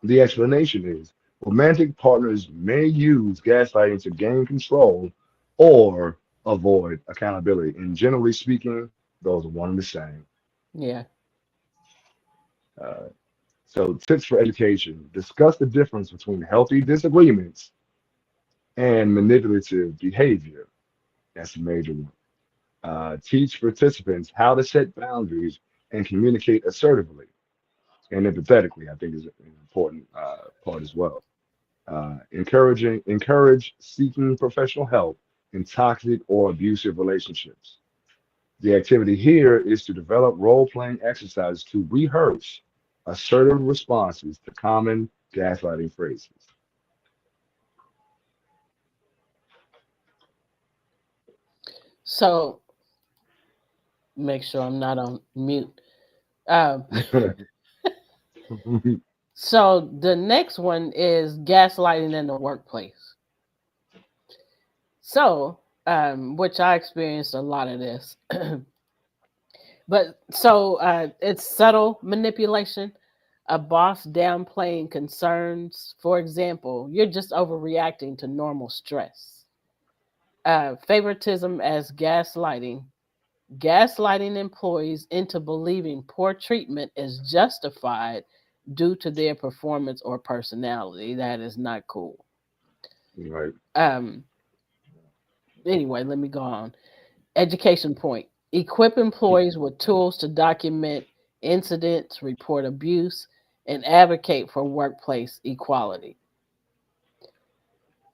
The explanation is romantic partners may use gaslighting to gain control or avoid accountability. And generally speaking, those are one and the same. Yeah. Uh, so, tips for education discuss the difference between healthy disagreements and manipulative behavior. That's a major one. Teach participants how to set boundaries and communicate assertively and empathetically, I think is an important part as well. Encourage seeking professional help in toxic or abusive relationships. The activity here is to develop role-playing exercises to rehearse assertive responses to common gaslighting phrases. So make sure I'm not on mute. Um, so the next one is gaslighting in the workplace. So, which I experienced a lot of this. But so it's subtle manipulation. A boss downplaying concerns. For example, you're just overreacting to normal stress. Favoritism as gaslighting. Gaslighting employees into believing poor treatment is justified due to their performance or personality. That is not cool. Right. Um, anyway, let me go on. Education point. Equip employees with tools to document incidents, report abuse, and advocate for workplace equality.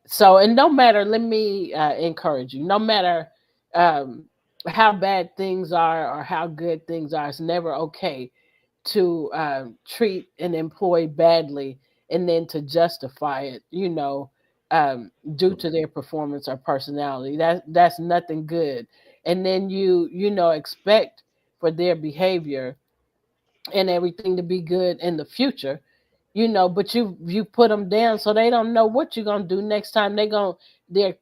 So, and no matter, let me encourage you, no matter um, how bad things are or how good things are. It's never okay to treat an employee badly and then to justify it, due to Right. their performance or personality. That's nothing good. And then expect for their behavior and everything to be good in the future, but you put them down so they don't know what you're gonna do next time. They're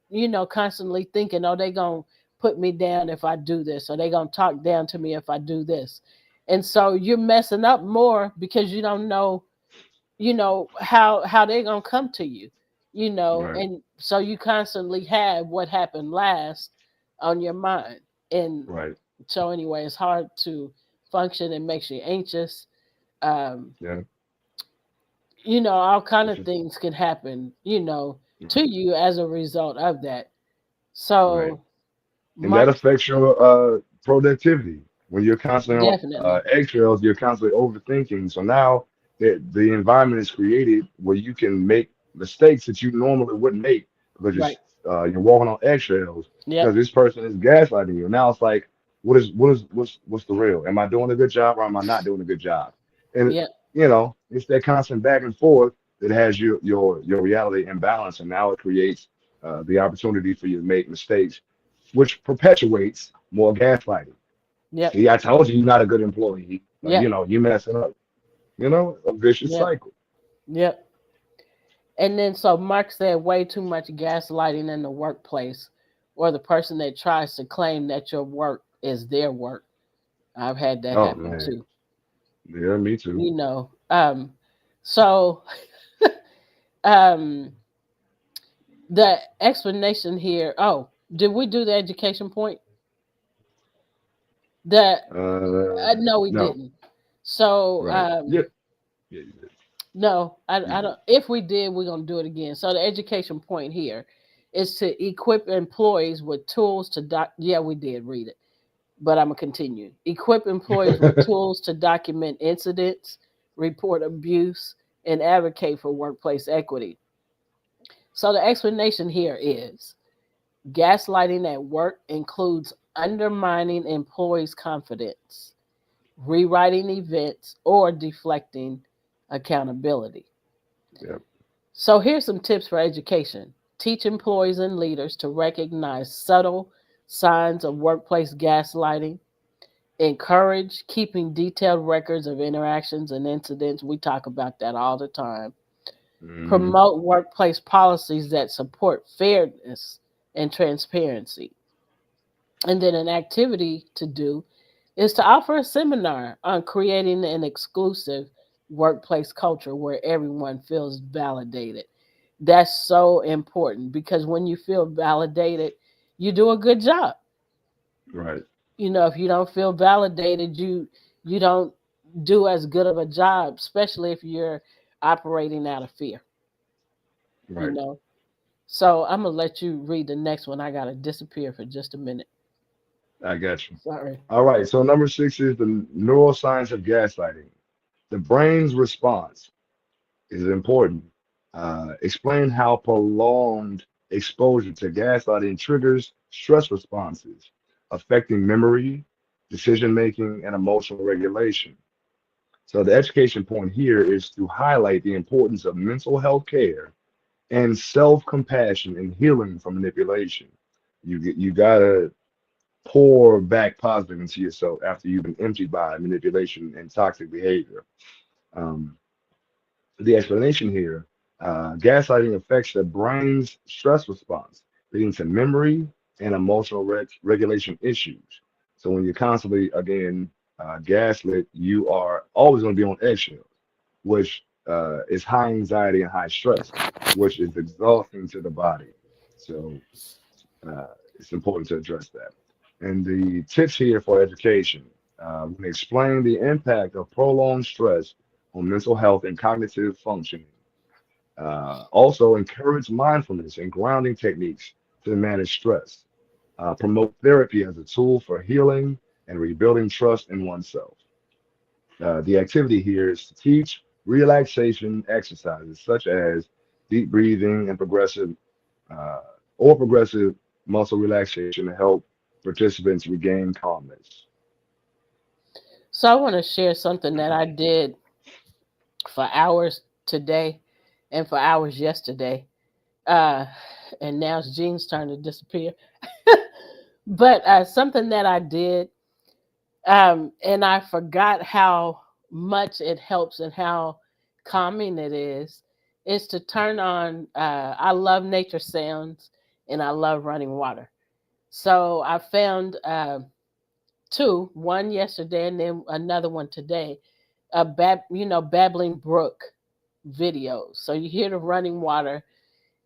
constantly thinking, oh, they gonna put me down if I do this, or they gonna talk down to me if I do this. And so you're messing up more because you don't know, how they're gonna come to you, Right. and so you constantly have what happened last on your mind. And Right. so anyway, it's hard to function. It makes you anxious. um, Yeah. all kind It's of just things can happen, to right. you as a result of that. Right. So, And that Mark, affects your productivity. When you're constantly on definitely. eggshells, you're constantly overthinking. So now the environment is created where you can make mistakes that you normally wouldn't make because Right. you're walking on eggshells because Yep. this person is gaslighting you. Now it's like, what's the real? Am I doing a good job or am I not doing a good job? And Yep. it's that constant back and forth that has your reality imbalance, and now it creates the opportunity for you to make mistakes, which perpetuates more gaslighting. Yep. See, I told you you're not a good employee. Yep. You messing up. A vicious Yep. cycle. Yep. And then so Mark said way too much gaslighting in the workplace, or the person that tries to claim that your work is their work. I've had that Oh happen man, too. yeah, me too. You know. So um the explanation here, oh, did we do the education point? The No, we No, didn't. So right. Yep. Yeah, you did. no, You I did. don't. If we did, we're gonna do it again. So the education point here is to equip employees with tools to Yeah, we did read it, but I'm gonna continue. Equip employees with tools to document incidents, report abuse, and advocate for workplace equity. So the explanation here is gaslighting at work includes undermining employees' confidence, rewriting events, or deflecting accountability. Yep. So here's some tips for education. Teach employees and leaders to recognize subtle signs of workplace gaslighting. Encourage keeping detailed records of interactions and incidents. We talk about that all the time. Hmm. Promote workplace policies that support fairness and transparency. And then an activity to do is to offer a seminar on creating an exclusive workplace culture where everyone feels validated. That's so important because when you feel validated, you do a good job. Right. If you don't feel validated, you don't do as good of a job, especially if you're operating out of fear, you Right. know. So I'm gonna let you read the next one. I gotta disappear for just a minute. I got you. Sorry. All right. So number six is the neuroscience of gaslighting. The brain's response is important. Explain how prolonged exposure to gaslighting triggers stress responses, affecting memory, decision making, and emotional regulation. So, the education point here is to highlight the importance of mental health care and self compassion and healing from manipulation. You gotta pour back positive into yourself after you've been emptied by manipulation and toxic behavior. Um, the explanation here, gaslighting affects the brain's stress response, leading to memory and emotional regulation issues. So when you're constantly, again, gaslit, you are always going to be on eggshells, which is high anxiety and high stress, which is exhausting to the body. So it's important to address that. And the tips here for education, we explain the impact of prolonged stress on mental health and cognitive functioning. Also, encourage mindfulness and grounding techniques to manage stress. Promote therapy as a tool for healing and rebuilding trust in oneself. The activity here is to teach relaxation exercises such as deep breathing and uh, progressive muscle relaxation to help participants regain calmness. So I want to share something that I did for hours today and for hours yesterday. Uh, and now it's Jean's turn to disappear. But something that I did, and I forgot how much it helps and how calming it is to turn on. I love nature sounds and I love running water. So I found two, one yesterday and then another one today. Babbling brook videos. So you hear the running water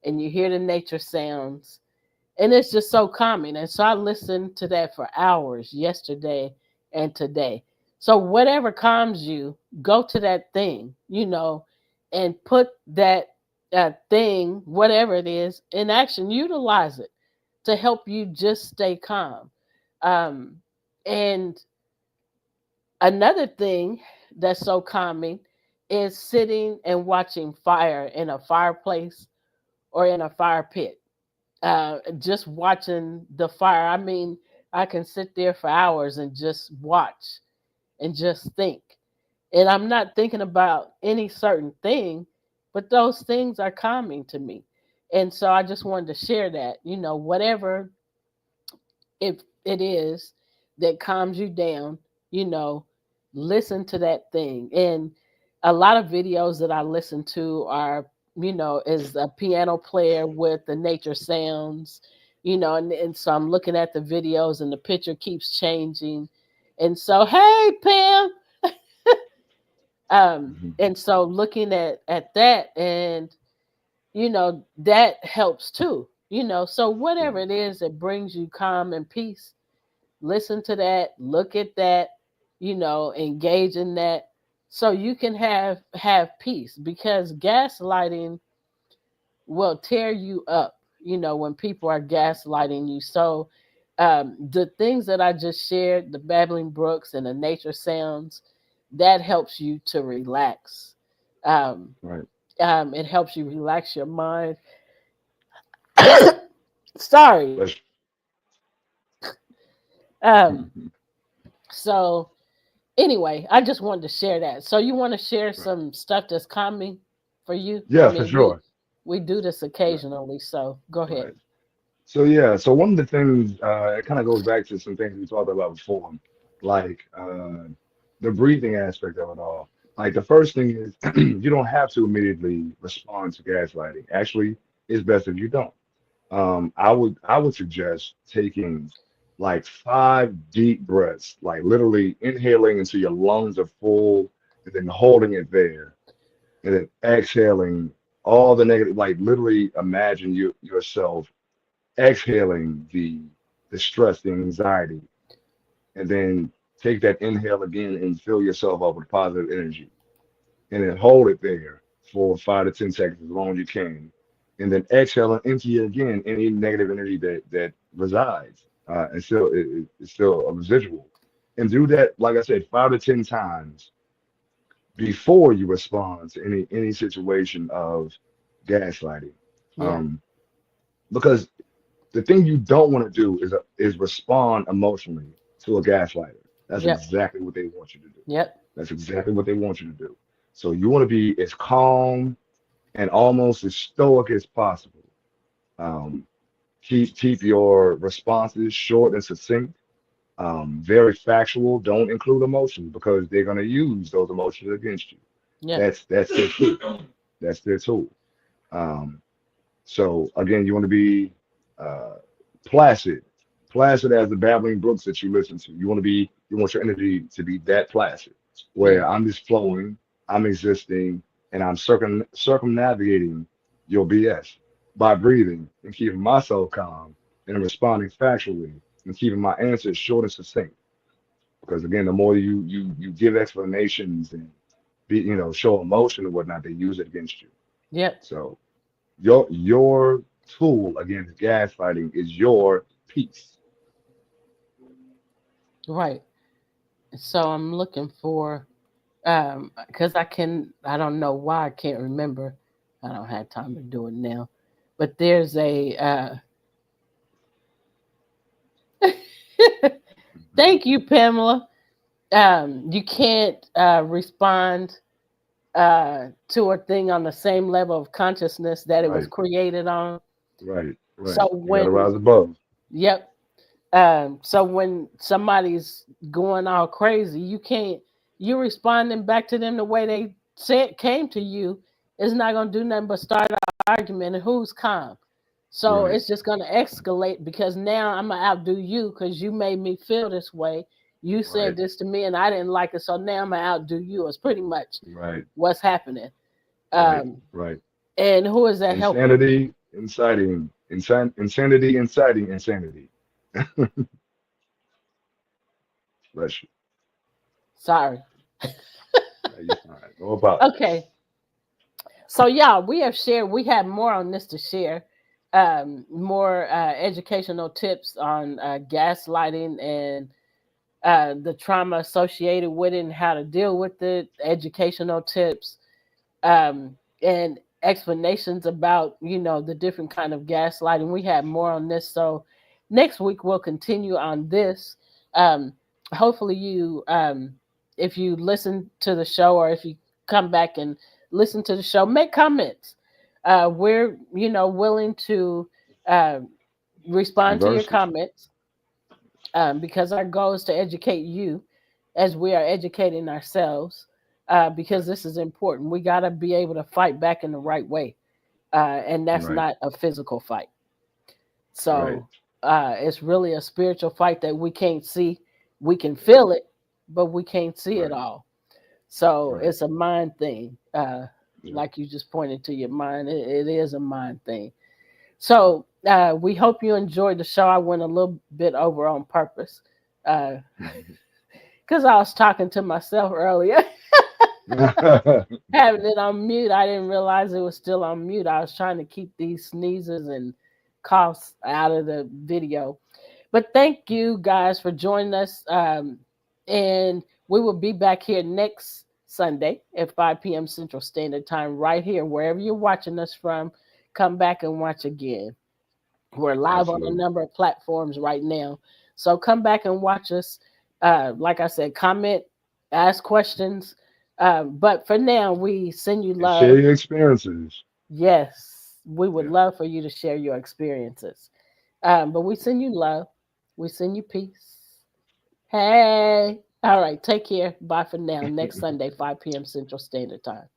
and you hear the nature sounds, and it's just so calming. And so I listened to that for hours yesterday and today. So whatever calms you, go to that thing, and put that thing, whatever it is, in action. Utilize it to help you just stay calm. Um, and another thing that's so calming is sitting and watching fire in a fireplace or in a fire pit. Just watching the fire. I mean, I can sit there for hours and just watch and just think. And I'm not thinking about any certain thing, but those things are calming to me. And so I just wanted to share that, whatever it is that calms you down, you know, listen to that thing. And a lot of videos that I listen to are, is a piano player with the nature sounds, and so I'm looking at the videos and the picture keeps changing. And so, hey, Pam. Mhm. And so looking at that, and that helps too. So whatever Right, it is that brings you calm and peace, listen to that, look at that, engage in that, so you can have peace, because gaslighting will tear you up, when people are gaslighting you. So the things that I just shared, the babbling brooks and the nature sounds, that helps you to relax. um, right. it helps you relax your mind. Sorry. Let's, um, so anyway, I just wanted to share that. So you want to share right. some stuff that's coming for you? I Yeah, for mean, we sure. we do this Right, occasionally, so go ahead. right. So yeah, so one of the things it kind of goes back to some things we talked about before, like the breathing aspect of it all. Like the first thing is you don't have to immediately respond to gaslighting. Actually, it's best if you don't. I would suggest taking like 5 deep breaths, like literally inhaling until your lungs are full, and then holding it there, and then exhaling all the negative. Like literally imagine yourself exhaling the stress, the anxiety, and then take that inhale again and fill yourself up with positive energy, and then hold it there for 5 to 10 seconds as long as you can, and then exhale and empty again any negative energy that resides, and it's still a residual, and do that like I said 5 to 10 times before you respond to any situation of gaslighting, Yeah. um, because the thing you don't want to do is respond emotionally to a gaslighter. That's Yep. exactly what they want you to do. Yep. That's exactly what they want you to do. So you want to be as calm and almost as stoic as possible. Um, keep your responses short and succinct, very factual. Don't include emotion because they're going to use those emotions against you. Yep. That's their tool. That's their tool. Um, So again, you want to be uh, placid, placid as the babbling brooks that you listen to. You want your energy to be that placid, Yeah. where I'm just flowing, I'm existing, and I'm circumnavigating your BS by breathing and keeping myself calm and responding factually and keeping my answers short and succinct. Because again, the more you give explanations and show emotion and whatnot, they use it against you. Yep. So your tool against gaslighting is your peace. Right. So I'm looking for, because I don't know why I can't remember. I don't have time to do it now. But there's a Thank you, Pamela. You can't respond to a thing on the same level of consciousness that it was Right, created on. right. So You got to when, rise above. yep. So when somebody's going all crazy, you can't, you responding back to them the way they said came to you is not gonna do nothing but start an argument. And who's calm? So Right, it's just gonna escalate because now I'm gonna outdo you because you made me feel this way. You said right, this to me and I didn't like it, so now I'm gonna outdo you. It's pretty much right, what's happening. right, Um, right. and who is that helping? Insanity, inciting, insanity, inciting, insanity. Bless you. Sorry. Yeah, you fine. No apologies. Okay. So yeah, we have shared. We have more on this to share. More educational tips on gaslighting and the trauma associated with it and how to deal with it. Educational tips and explanations about the different kind of gaslighting. We have more on this. So next week we'll continue on this. Um, Hopefully you, if you listen to the show or if you come back and listen to the show, make comments. We're willing to uh, respond to your Converse with you. comments because our goal is to educate you as we are educating ourselves because Right, this is important. We got to be able to fight back in the right way, and that's right, not a physical fight. right, So it's really a spiritual fight that we can't see. We can feel it, but we can't see it right, all. So right. it's a mind thing. Yeah, Like you just pointed to your mind, it is a mind thing. yeah. So we hope you enjoyed the show. I went a little bit over on purpose because I was talking to myself earlier, having it on mute. I didn't realize it was still on mute. I was trying to keep these sneezes and coughs out of the video. But thank you guys for joining us. And we will be back here next Sunday at 5 p.m. Central Standard Time, right here, wherever you're watching us from. Come back and watch again. We're live on a Absolutely. number of platforms right now. So come back and watch us. Like I said, comment, ask questions. But for now, we send you And share love. your experiences. Yes, we would Yeah. love for you to share your experiences. But we send you love. We send you peace. Hey. All right. Take care. Bye for now. Next Sunday, 5 p.m. Central Standard Time.